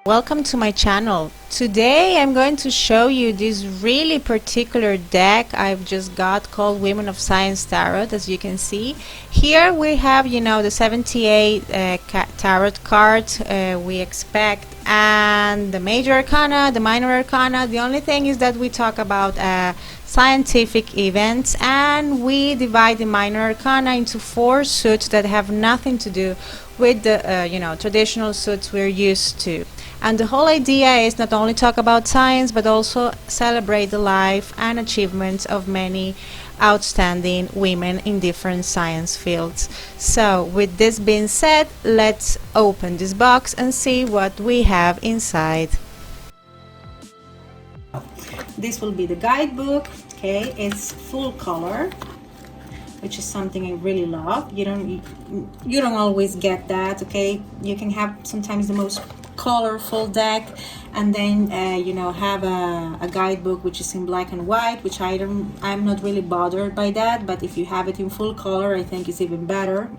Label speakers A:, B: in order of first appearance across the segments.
A: welcome to my channel. Today I'm going to show you this really particular deck I've just got called Women of Science Tarot. As you can see here we have the 78 tarot cards we expect, and the major arcana, the minor arcana. The only thing is that we talk about scientific events, and we divide the minor arcana into 4 suits that have nothing to do with the traditional suits we're used to. And the whole idea is not only talk about science, but also celebrate the life and achievements of many outstanding women in different science fields. So with this being said, let's open this box and see what we have inside. This will be the guidebook. Okay, it's full color, which is something I really love. You don't always get that. Okay, you can have sometimes the most colorful deck, and then have a guidebook which is in black and white, which I'm not really bothered by that, but if you have it in full color, I think it's even better.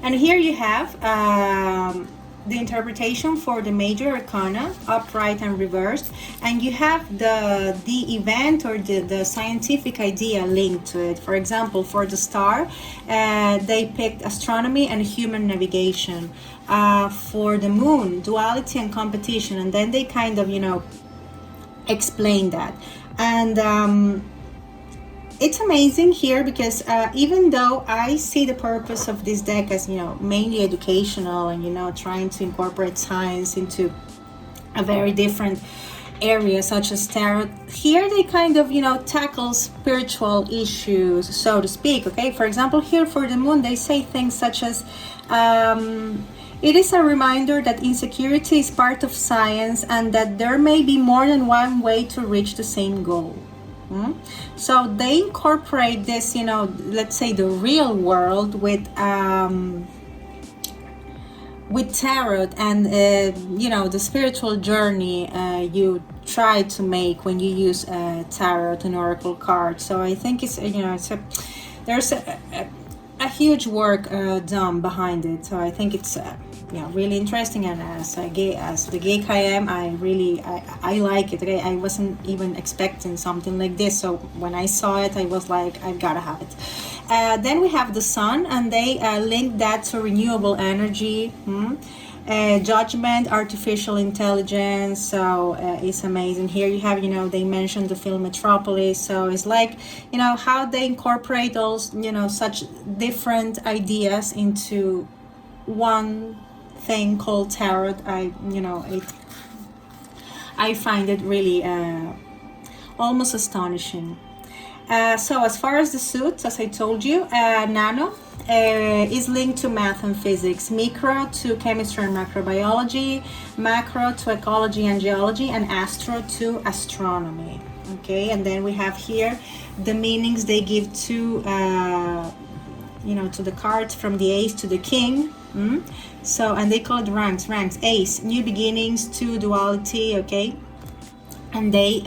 A: And here you have the interpretation for the major arcana, upright and reversed, and you have the event or the scientific idea linked to it. For example, for the star, they picked astronomy and human navigation. For the moon, duality and competition, and then they kind of explain that. And it's amazing here because even though I see the purpose of this deck as mainly educational and trying to incorporate science into a very different area such as tarot, here they kind of tackle spiritual issues, so to speak. Okay, for example, here for the moon they say things such as it is a reminder that insecurity is part of science and that there may be more than one way to reach the same goal. So they incorporate this, let's say the real world with tarot and the spiritual journey you try to make when you use tarot and oracle cards. So I think it's there's a huge work done behind it. So I think it's really interesting, and as the geek I am, I like it. Okay? I wasn't even expecting something like this, so when I saw it I was like, I've got to have it. Then we have the sun, and they link that to renewable energy, judgment, artificial intelligence. So it's amazing. Here you have they mentioned the film Metropolis, so it's like how they incorporate those such different ideas into one thing called tarot. I find it really almost astonishing. So as far as the suits, as I told you, Nano is linked to math and physics, micro to chemistry and microbiology, macro to ecology and geology, and Astro to astronomy. Okay, and then we have here the meanings they give to to the cards, from the ace to the king. So, and they call it ranks. Ace, new beginnings, to duality. Okay, and they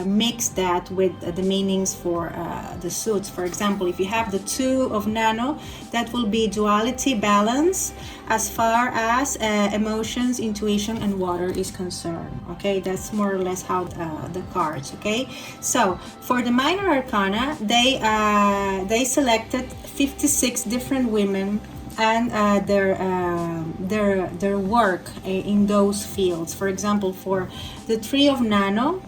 A: mix that with the meanings for the suits. For example, if you have the 2 of Nano, that will be duality, balance, as far as emotions, intuition, and water is concerned. Okay, that's more or less how the cards. Okay, so for the minor arcana, they selected 56 different women and their work in those fields. For example, for the 3 of Nano,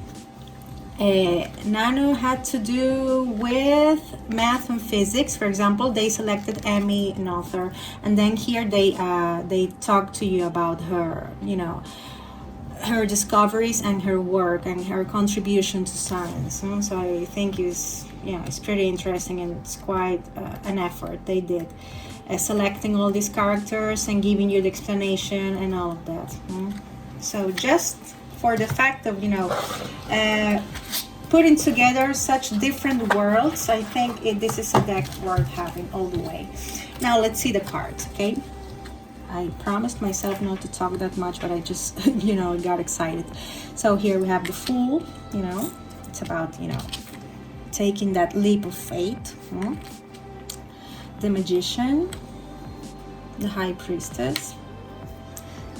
A: Nano had to do with math and physics. For example, they selected Emmy Noether, and then here they talk to you about her her discoveries and her work and her contribution to science. So I think it's pretty interesting, and it's quite an effort they did, selecting all these characters and giving you the explanation and all of that. So just for the fact of putting together such different worlds, I think this is a deck worth having all the way. Now let's see the cards. Okay, I promised myself not to talk that much, but I just got excited. So here we have the Fool. It's about taking that leap of faith. The Magician, the High Priestess,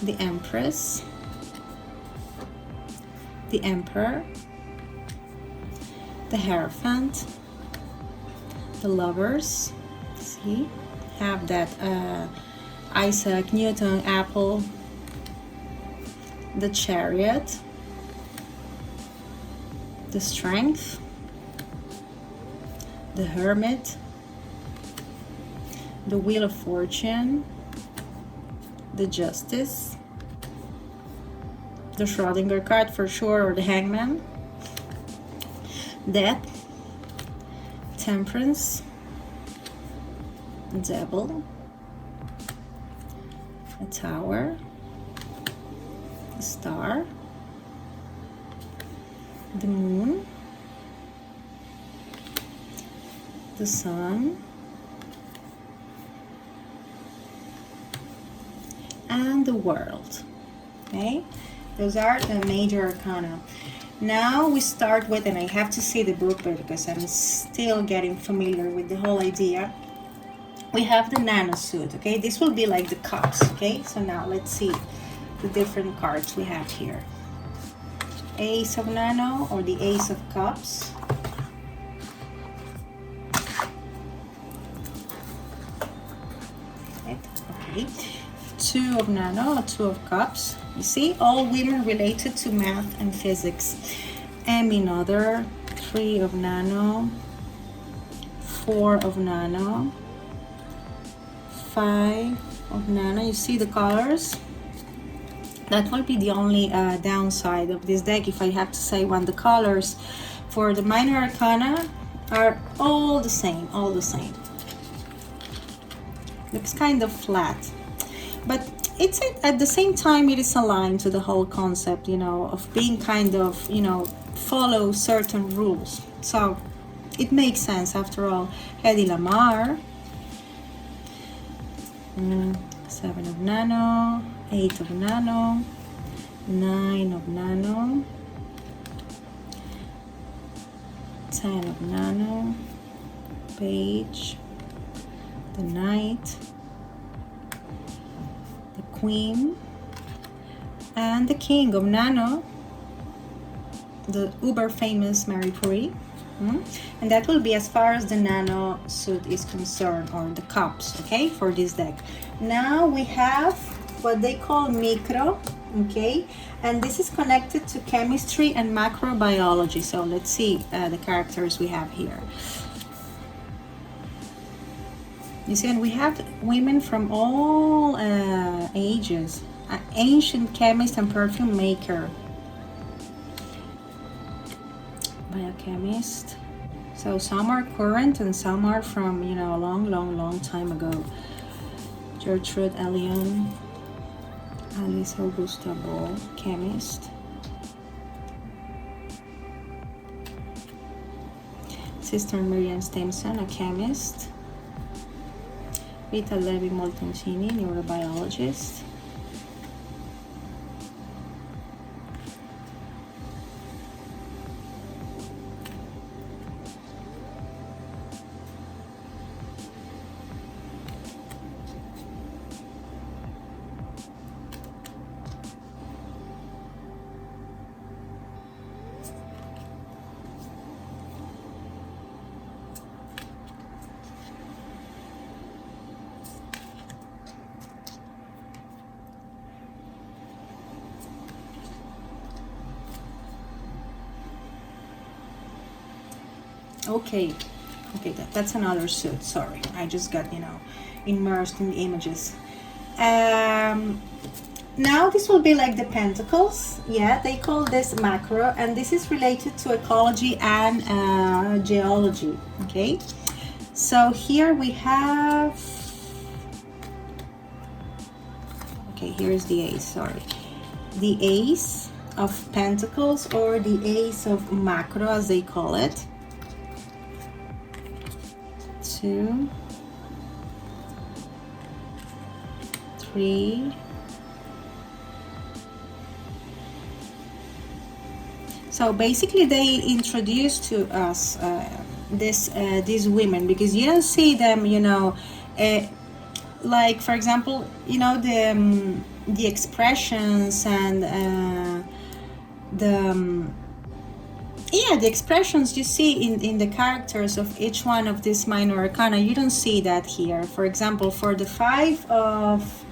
A: the Empress, the Emperor, the Hierophant, the Lovers. See, have that Isaac Newton apple, the Chariot, the Strength, the Hermit, the Wheel of Fortune, the Justice, the Schrödinger card for sure, or the Hangman, Death, Temperance, Devil, a Tower, a Star, the Moon, the Sun, and the World. Okay, those are the major arcana. Now we start with, and I have to see the book because I'm still getting familiar with the whole idea. We have the Nano suit. Okay, this will be like the cups. Okay, so now let's see the different cards we have here. Ace of Nano, or the Ace of Cups. Okay, Two of Nano, or Two of Cups. You see, all women related to math and physics. And another, Three of Nano, Four of Nano, Five of Nano. You see the colors? That will be the only downside of this deck, if I have to say one. The colors for the minor arcana are all the same, Looks kind of flat, but it's at the same time it is aligned to the whole concept, you know, of being kind of, you know, follow certain rules. So it makes sense after all. Hedy Lamar, Seven of Nano, Eight of Nano, Nine of Nano, 10 of Nano, Page, the Knight, the Queen, and the King of Nano, the uber famous Marie Curie. And that will be as far as the Nano suit is concerned, or the cups, okay, for this deck. Now we have what they call micro, okay, and this is connected to chemistry and macrobiology. So let's see the characters we have here. You see, and we have women from all ages. Ancient chemist and perfume maker, biochemist. So some are current and some are from, you know, a long time ago. Gertrude Elion, Alice Augusta Ball, chemist. Sister Miriam Stimson, a chemist. Rita Levi Moltoncini, neurobiologist. Okay, that's another suit. Sorry, I just got, you know, immersed in the images. Now this will be like the pentacles. Yeah, they call this macro, and this is related to ecology and geology. Okay, so here we have, okay, here's the ace, sorry, the ace of pentacles, or the ace of macro as they call it. 2, 3, so basically they introduce to us these women, because you don't see them, you know, like for example, you know, the expressions and yeah, the expressions you see in the characters of each one of these minor arcana, you don't see that here. For example, for the 5 of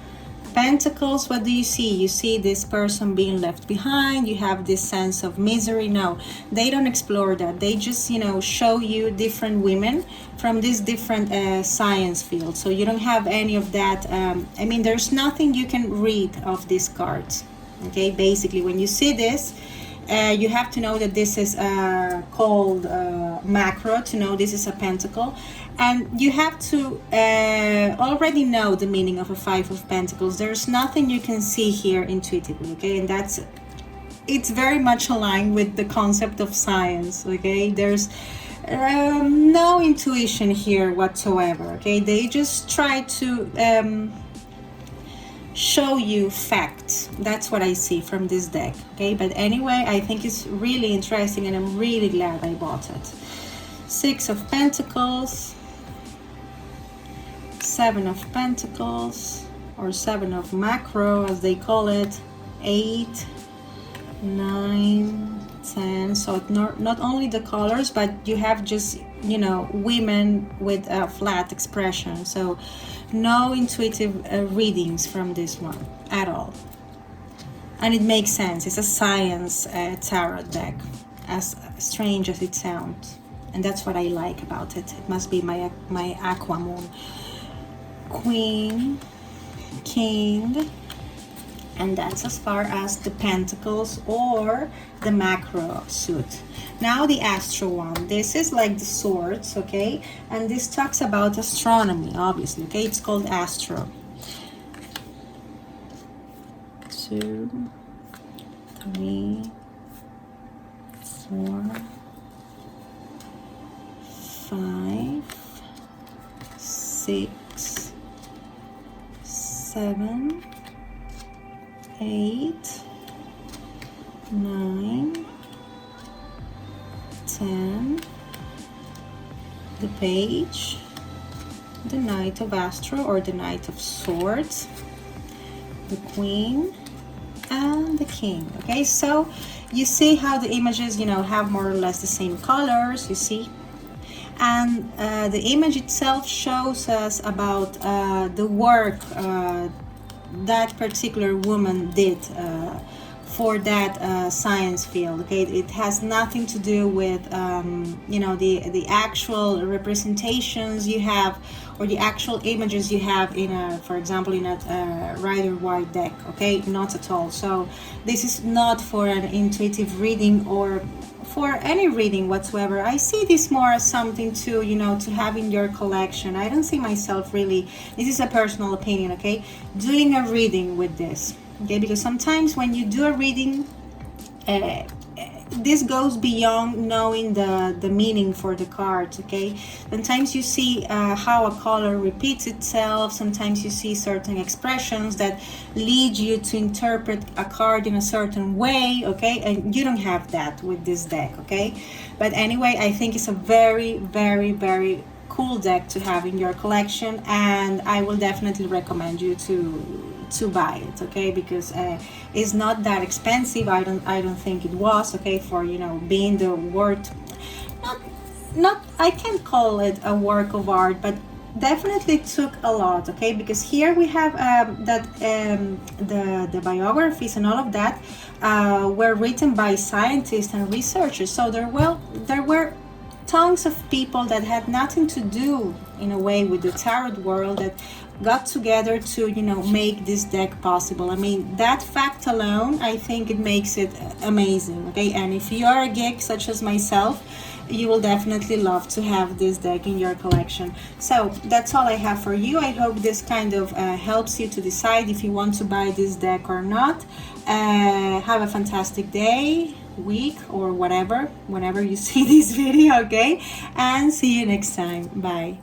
A: Pentacles, what do you see? You see this person being left behind, you have this sense of misery. No, they don't explore that. They just, you know, show you different women from this different science field. So you don't have any of that. I mean, there's nothing you can read of these cards. Okay, basically, when you see this, you have to know that this is called macro, to know this is a pentacle. And you have to already know the meaning of a 5 of Pentacles. There's nothing you can see here intuitively, okay? And it's very much aligned with the concept of science, okay? There's no intuition here whatsoever, okay? They just try to show you facts. That's what I see from this deck, okay? But anyway, I think it's really interesting and I'm really glad I bought it. 6 of Pentacles, 7 of Pentacles, or 7 of macro as they call it, 8, 9, 10. So not only the colors, but you have just, you know, women with a flat expression. So no intuitive readings from this one at all. And it makes sense. It's a science tarot deck, as strange as it sounds. And that's what I like about it. It must be my aqua moon. Queen, King, and that's as far as the Pentacles or the macro suit. Now the Astro one. This is like the swords, okay? And this talks about astronomy, obviously, okay? It's called Astro. 2, 3, 4, 5, 6, 7, 8, 9, 10, the page, the Knight of Astro or the Knight of Swords, the Queen, and the King. Okay, so you see how the images, you know, have more or less the same colors, you see? And the image itself shows us about the work that particular woman did for that science field. Okay, it has nothing to do with you know, the actual representations you have or the actual images you have in a, for example, in a Rider-Waite deck. Okay, not at all. So this is not for an intuitive reading or for any reading whatsoever. I see this more as something to, you know, to have in your collection. I don't see myself really, this is a personal opinion, okay, doing a reading with this, okay, because sometimes when you do a reading, this goes beyond knowing the meaning for the cards, okay? Sometimes you see how a color repeats itself. Sometimes you see certain expressions that lead you to interpret a card in a certain way, okay? And you don't have that with this deck, okay? But anyway, I think it's a very, very, very cool deck to have in your collection, and I will definitely recommend you to buy it, okay, because it's not that expensive. I don't think it was, okay, for, you know, being the worth, not I can't call it a work of art, but definitely took a lot, okay, because here we have that the biographies and all of that were written by scientists and researchers. So there were tons of people that had nothing to do in a way with the tarot world that got together to, you know, make this deck possible. I mean, that fact alone, I think it makes it amazing, okay? And if you are a geek such as myself, you will definitely love to have this deck in your collection. So that's all I have for you. I hope this kind of helps you to decide if you want to buy this deck or not. Have a fantastic day, week, or whatever, whenever you see this video, okay? And see you next time. Bye.